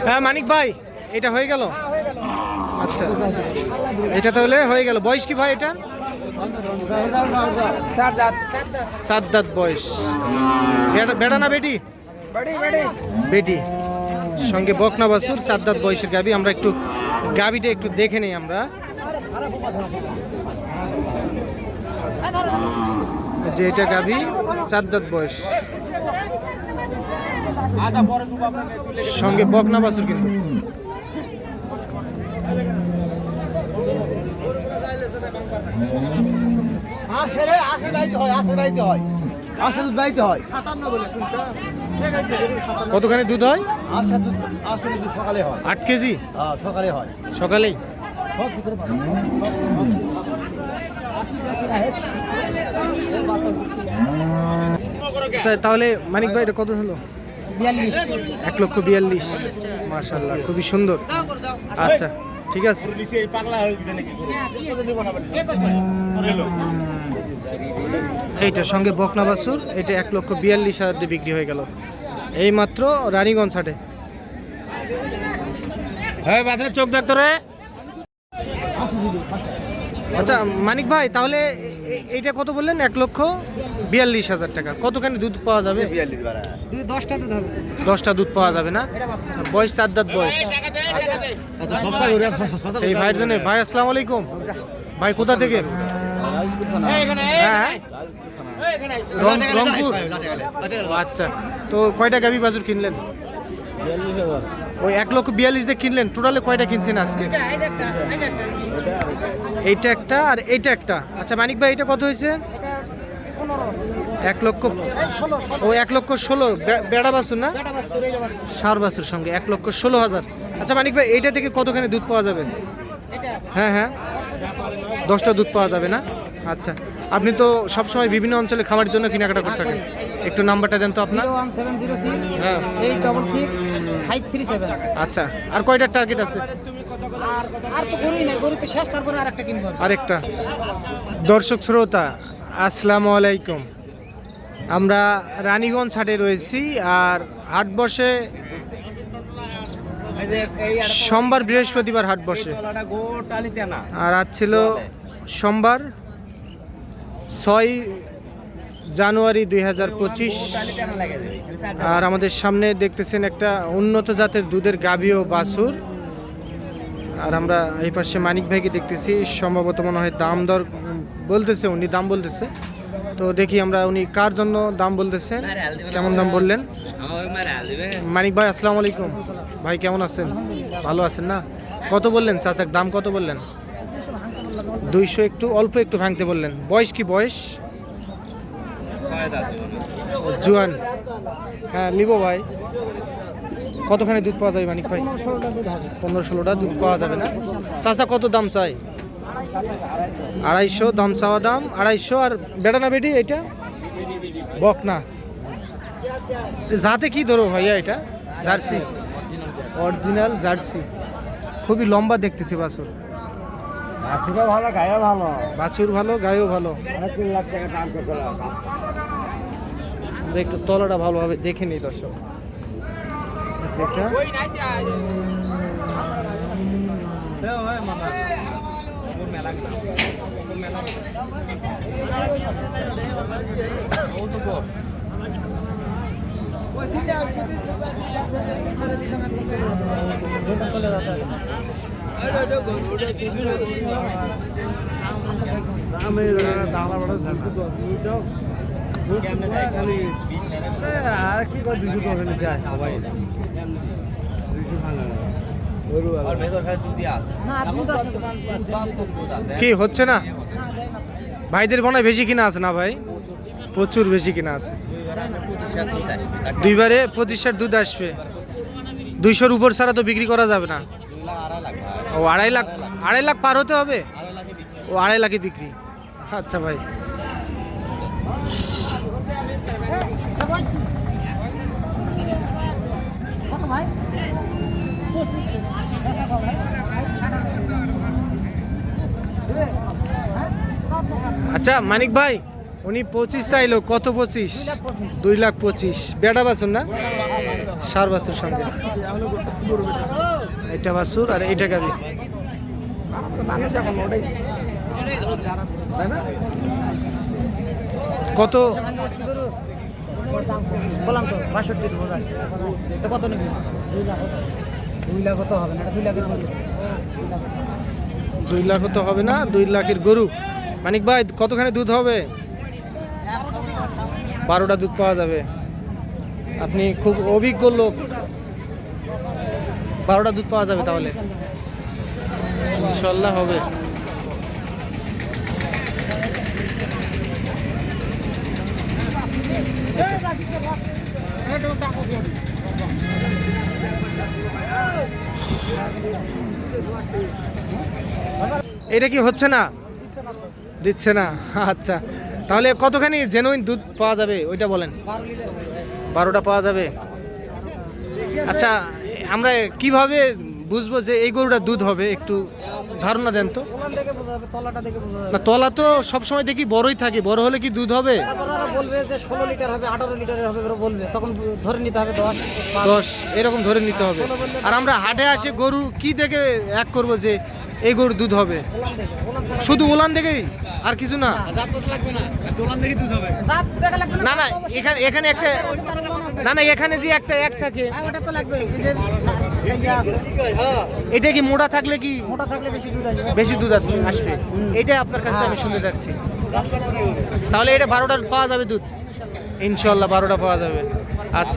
হ্যাঁ মানিক ভাই, এটা হয়ে গেল। আচ্ছা, এটা তাহলে হয়ে গেল। বয়স কি ভাই এটা? 7 দাঁত বয়স। বেটা না বেটি? বেটি, সঙ্গে বকনা বাছুর, 7 দাঁত বয়সের গাবি। আমরা একটু গাবিটা একটু দেখে নেই আমরা। যে এটা গাবি, 4 দাঁত বয়স, সঙ্গে বকনা বাছুর কিন্তু। কতখানি দুধ হয়? 8 কেজি সকালে হয়। সকালেই তাহলে মানিক ভাই এটা কত হলো? 1,42,000। মাশাআল্লাহ, খুবই সুন্দর। আচ্ছা ঠিক আছে। এইটার সঙ্গে বকনা বাছুর, এটা 1,42,000 দিয়ে বিক্রি হয়ে গেল এই মাত্র রানীগঞ্জ হাটে। হ্যাঁ বাজারে চোখ ডাক্তারে। আচ্ছা মানিক ভাই, তাহলে এইটা কত বললেন? 1,42,000 টাকা। কতখানি দুধ পাওয়া যাবে? 10টা দুধ পাওয়া যাবে না? বয়স 4 দাঁত বয়স। সেই ভাইয়ের জন্য। ভাই আসসালামু আলাইকুম। ভাই কোথা থেকে? হ্যাঁ রংপুর। আচ্ছা, তো কয়টা গাভী বাছুর কিনলেন? ওই 1,42,000 দিয়ে কিনলেন। টোটালে কয়টা কিনছেন আজকে? এইটা একটা আর এইটা একটা। আচ্ছা মানিক ভাই, এটা কত হয়েছে? 1,16,000। বেড়া বাছুর না? ষাঁড় বাছুর সঙ্গে 1,16,000। আচ্ছা মানিক ভাই, এইটা থেকে কতখানি দুধ পাওয়া যাবে? হ্যাঁ হ্যাঁ, 10টা দুধ পাওয়া যাবে না? আচ্ছা, আপনি তো সবসময় বিভিন্ন অঞ্চলে খামারের জন্য কেনাকাটা করতে থাকেন, একটু নাম্বারটা দেন তো আপনার। 01706 হ্যাঁ 866 537। আচ্ছা, আর কয়টা টার্গেট আছে? আর তো গরুই নাই, গরু তো শেষ, তারপরে আরেকটা কিনবো। আরেকটা। দর্শক শ্রোতা আসসালামু আলাইকুম। আমরা রানীগঞ্জ হাটে রয়েছি, আর হাট বসে সোমবার বৃহস্পতিবার হাট বসে। আর আজ ছিল সোমবার 6 জানুয়ারি 2025। আর আমাদের সামনে দেখতেছেন একটা উন্নত জাতের দুধের গাভী ও বাছুর। আর আমরা এই পাশে মানিক ভাইকে দেখতেছি, সম্ভবত মনে হয় দাম দর বলতেছে, উনি দাম বলতেছে। তো দেখি আমরা উনি কার জন্য দাম বলতেছেন, কেমন দাম বললেন। মানিক ভাই আসসালামু আলাইকুম। ভাই কেমন আছেন? ভালো আছেন না? কত বললেন চাচাক, দাম কত বললেন? 200, একটু অল্প একটু ভাঙতে বললেন। বয়স কি? বয়স জুয়ান। হ্যাঁ নিব ভাই। কতখানি দুধ পাওয়া যাবে মানিক ভাই? 15-16টা দুধ পাওয়া যাবে না? চাচা কত দাম চাই? 250 দাম, চাওয়া দাম 250। আর বেটা না বেটি? এটা বকনা। যাতে কি ধরো ভাইয়া? এটা জার্সি, অরিজিনাল জার্সি। খুবই লম্বা দেখতেছি বাছুর। ভালো, গায়ে ভালো, বাছুর ভালো, গায়েও ভালো। 3 লাখ টাকা দাম করতে। আমরা একটু তলাটা ভালোভাবে দেখে নিই দর্শক। আচ্ছা, এটা চলে যাতে কি হচ্ছে না? ভাইদের মনে হয় বেশি কিনা আছে না ভাই? প্রচুর বেশি কিনা আছে। 2বারে 25 দুধ আসবে। 200-র উপর ছাড়া তো বিক্রি করা যাবে না। ও 2.5 লাখ পার হতে হবে। ও 2.5 লাখে বিক্রি। আচ্ছা ভাই, আচ্ছা মানিক ভাই, উনি 25 চাইলো। কত 25? 2,25,000। বেটা বাছুর না? সার বাছুর সঙ্গে। এটা বাছুর আর এটা গাবি। কত বললাম তো ৬২ তো কত নিবি? 2 লাখ তো হবে না, 2 লাখের মধ্যে 2 লাখ তো হবে না, 2 লাখের গরু। মানিক ভাই কতখানি দুধ হবে? 12টা দুধ পাওয়া যাবে। আপনি খুব অভিজ্ঞ লোক, 12টা দুধ পাওয়া যাবে তাহলে ইনশাল্লাহ হবে। এটা কি হচ্ছে না? দিচ্ছে না, আচ্ছা। তাহলে কতখানি জেনুইন দুধ পাওয়া যাবে ওইটা বলেন। 12টা পাওয়া যাবে। আচ্ছা, আমরা কিভাবে বুঝবো যে এই গরুটা দুধ হবে? একটু ধারণা দেন তো। ওলান দেখে বোঝা যাবে, তলাটা দেখে বোঝা যাবে। না, তলা তো সবসময় দেখি বড়ই থাকে, বড় হলে কি দুধ হবে? তারপর ওরা বলবে যে 16 লিটার হবে, 18 লিটারের হবে, ওরা বলবে, তখন ধরে নিতে হবে 10 10 এরকম ধরে নিতে হবে। আর আমরা হাটে আসে গরু কি দেখে এক করব যে এই গরু দুধ হবে? ওলান দেখে, ওলান ছাড়া শুধু ওলান দেখেই, আর কিছু না? জাত কত লাগবে না, দোলান দেখে দুধ হবে। জাত দেখা লাগবে না না, এখানে একটা, না না, এখানে যে একটা এক থাকে ওটা তো লাগবে। এই যে এই যে আছে, এটা কি মোটা থাকলে কি মোটা থাকলে বেশি দুধ আসবে। বেশি দুধ আসবে? এটা আপনার কাছে আমি শুনতে যাচ্ছি। তাহলে এটা 12টা পাওয়া যাবে দুধ ইনশাল্লাহ, 12টা পাওয়া যাবে। আচ্ছা।